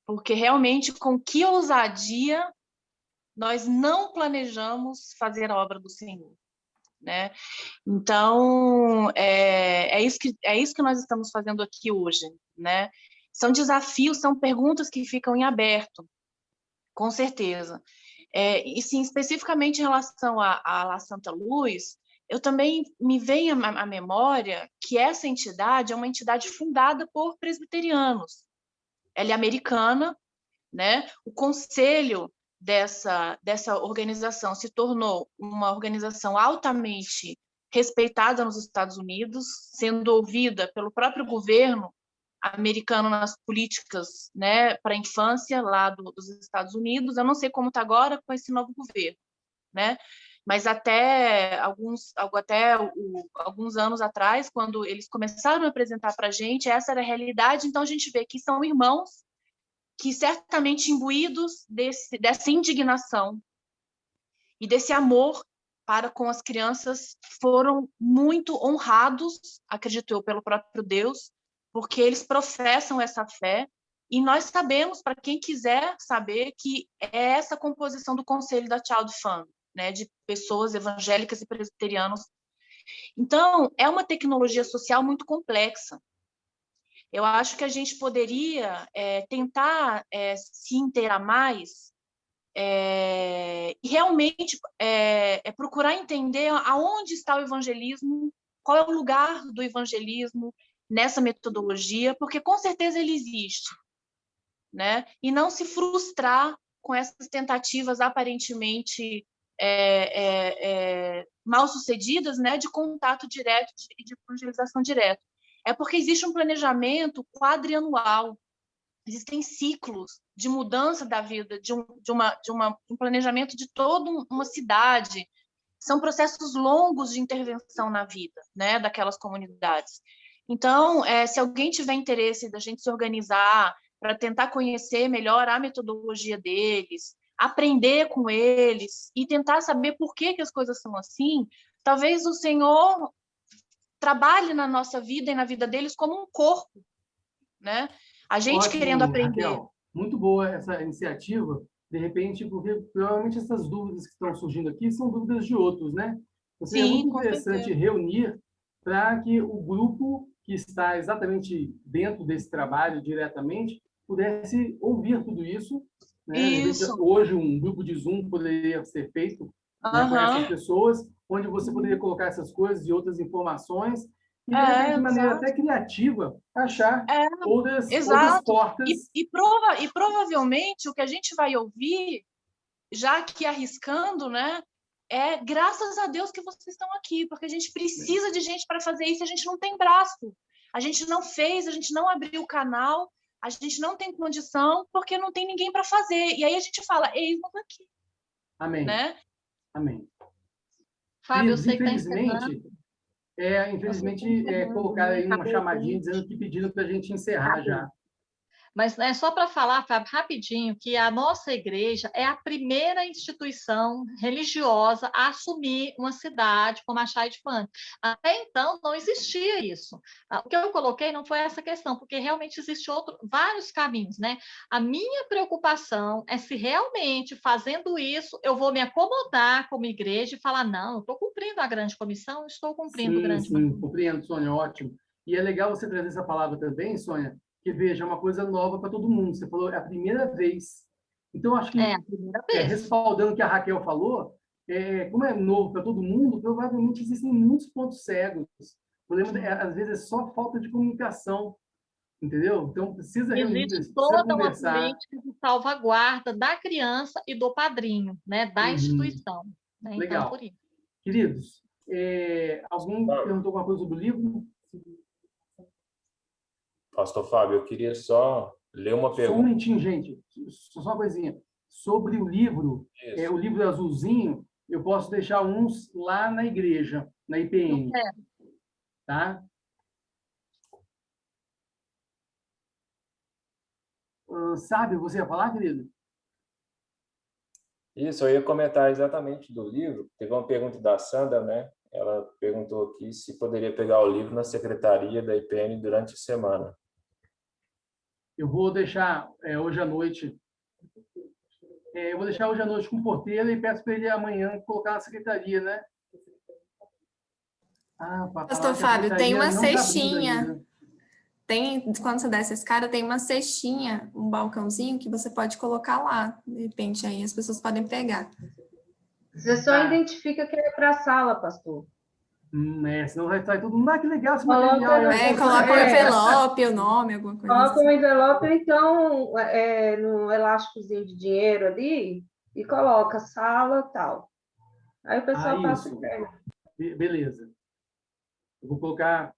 porque realmente, com que ousadia nós não planejamos fazer a obra do Senhor, né? Então, é isso que nós estamos fazendo aqui hoje, né? São desafios, são perguntas que ficam em aberto, com certeza. E sim, especificamente em relação à La Santa Luz, eu também me venho à memória que essa entidade é uma entidade fundada por presbiterianos. Ela é americana, né? O conselho dessa organização se tornou uma organização altamente respeitada nos Estados Unidos, sendo ouvida pelo próprio governo americano nas políticas, né, para a infância lá dos Estados Unidos. Eu não sei como está agora com esse novo governo, né? Mas até alguns anos atrás, quando eles começaram a apresentar para a gente, essa era a realidade. Então, a gente vê que são irmãos que, certamente imbuídos dessa indignação e desse amor para com as crianças, foram muito honrados, acredito eu, pelo próprio Deus, porque eles professam essa fé, e nós sabemos, para quem quiser saber, que é essa composição do Conselho da Child Fund, né, de pessoas evangélicas e presbiterianas. Então, é uma tecnologia social muito complexa. Eu acho que a gente poderia tentar se inteirar mais e realmente procurar entender aonde está o evangelismo, qual é o lugar do evangelismo nessa metodologia, porque com certeza ele existe, né? E não se frustrar com essas tentativas aparentemente mal sucedidas, né, de contato direto e de evangelização direta. É porque existe um planejamento quadrianual. Existem ciclos de mudança da vida, de um planejamento de toda uma cidade. São processos longos de intervenção na vida, né, daquelas comunidades. Então, se alguém tiver interesse da gente se organizar para tentar conhecer melhor a metodologia deles, aprender com eles e tentar saber por que as coisas são assim, talvez o Senhor trabalhe na nossa vida e na vida deles como um corpo, né? A gente Ótimo, querendo aprender. Raquel, muito boa essa iniciativa, de repente, porque provavelmente essas dúvidas que estão surgindo aqui são dúvidas de outros, né? Então, seria muito interessante reunir para que o grupo que está exatamente dentro desse trabalho diretamente pudesse ouvir tudo isso, né? Isso. Hoje, um grupo de Zoom poderia ser feito, né, com essas pessoas, onde você poderia colocar essas coisas e outras informações e, de maneira até criativa, achar outras portas. E provavelmente o que a gente vai ouvir, já que arriscando, né, graças a Deus que vocês estão aqui, porque a gente precisa de gente para fazer isso, a gente não tem braço, a gente não fez, a gente não abriu o canal, a gente não tem condição, porque não tem ninguém para fazer. E aí a gente fala, eis-nos aqui. Amém. Né? Amém. Fábio, eu sei que infelizmente, colocaram aí uma chamadinha dizendo que pedindo para a gente encerrar já. Mas é só para falar, Fábio, rapidinho, que a nossa igreja é a primeira instituição religiosa a assumir uma cidade como a Child Fund. Até então, não existia isso. O que eu coloquei não foi essa questão, porque realmente existem vários caminhos, né? A minha preocupação é se realmente, fazendo isso, eu vou me acomodar como igreja e falar, não, eu estou cumprindo a grande comissão, estou cumprindo o grande Sim, compreendo, Sônia, ótimo. E é legal você trazer essa palavra também, Sônia, que, veja, é uma coisa nova para todo mundo. Você falou, é a primeira vez. Então, acho que, a primeira vez. Respaldando o que a Raquel falou, como é novo para todo mundo, provavelmente existem muitos pontos cegos. O problema, às vezes, é só falta de comunicação, entendeu? Então, precisa reunir, existe toda uma política de salvaguarda da criança e do padrinho, né, da instituição. Né? Legal. Então, por isso. Queridos, alguém perguntou alguma coisa sobre o livro? Pastor Fábio, eu queria só ler uma pergunta. Só um momentinho, gente. Só uma coisinha. Sobre o livro, o livro azulzinho, eu posso deixar uns lá na igreja, na IPN. Tá? Sabe, você ia falar, querido? Isso, eu ia comentar exatamente do livro. Teve uma pergunta da Sandra, né? Ela perguntou aqui se poderia pegar o livro na secretaria da IPN durante a semana. Eu vou deixar hoje à noite. Eu vou deixar hoje à noite com o porteiro e peço para ele amanhã colocar na secretaria, né? Pastor Fábio, tem uma cestinha. Quando você desce a escada, tem uma cestinha, um balcãozinho que você pode colocar lá. De repente, aí as pessoas podem pegar. Você só identifica que é para a sala, pastor. Senão vai estar todo mundo. Que legal esse material. Coloca o envelope, o nome, alguma coisa coloca assim. O envelope, então, no elásticozinho de dinheiro ali, e coloca sala e tal. Aí o pessoal passa e pega. Beleza. Eu vou colocar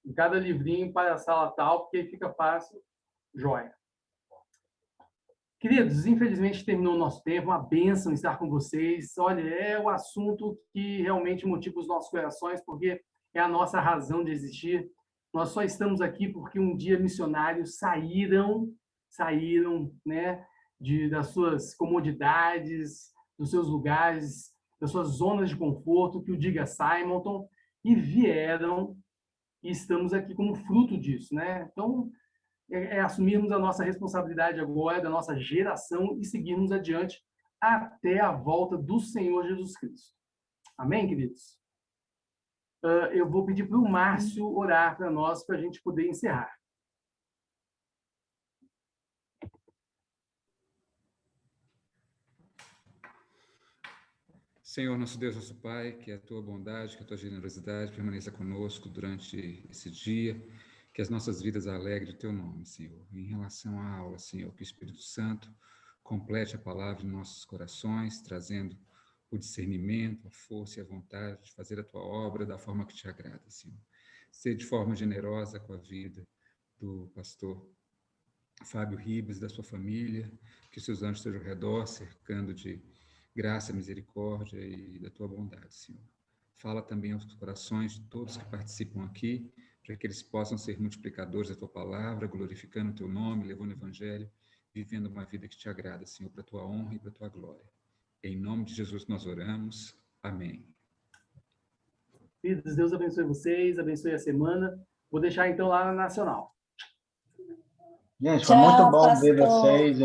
em cada livrinho para a sala tal, porque aí fica fácil. Joia. Queridos, infelizmente terminou o nosso tempo, uma bênção estar com vocês. Olha, é o assunto que realmente motiva os nossos corações, porque é a nossa razão de existir. Nós só estamos aqui porque um dia missionários saíram, né, das suas comodidades, dos seus lugares, das suas zonas de conforto, que o diga Simonton, e vieram, e estamos aqui como fruto disso, né? Então, assumirmos a nossa responsabilidade agora, da nossa geração, e seguirmos adiante até a volta do Senhor Jesus Cristo. Amém, queridos? Eu vou pedir para o Márcio orar para nós, para a gente poder encerrar. Senhor, nosso Deus, nosso Pai, que a Tua bondade, que a Tua generosidade permaneça conosco durante esse dia, que as nossas vidas alegrem o Teu nome, Senhor. Em relação à aula, Senhor, que o Espírito Santo complete a palavra em nossos corações, trazendo o discernimento, a força e a vontade de fazer a Tua obra da forma que Te agrada, Senhor. Ser de forma generosa com a vida do pastor Fábio Ribas e da sua família, que os seus anjos estejam ao redor, cercando de graça, misericórdia e da Tua bondade, Senhor. Fala também aos corações de todos que participam aqui, para que eles possam ser multiplicadores da Tua palavra, glorificando o Teu nome, levando o Evangelho, vivendo uma vida que Te agrada, Senhor, para a Tua honra e para a Tua glória. Em nome de Jesus nós oramos. Amém. Queridos, Deus abençoe vocês, abençoe a semana. Vou deixar, então, lá na Nacional. Gente, foi muito bom ver vocês.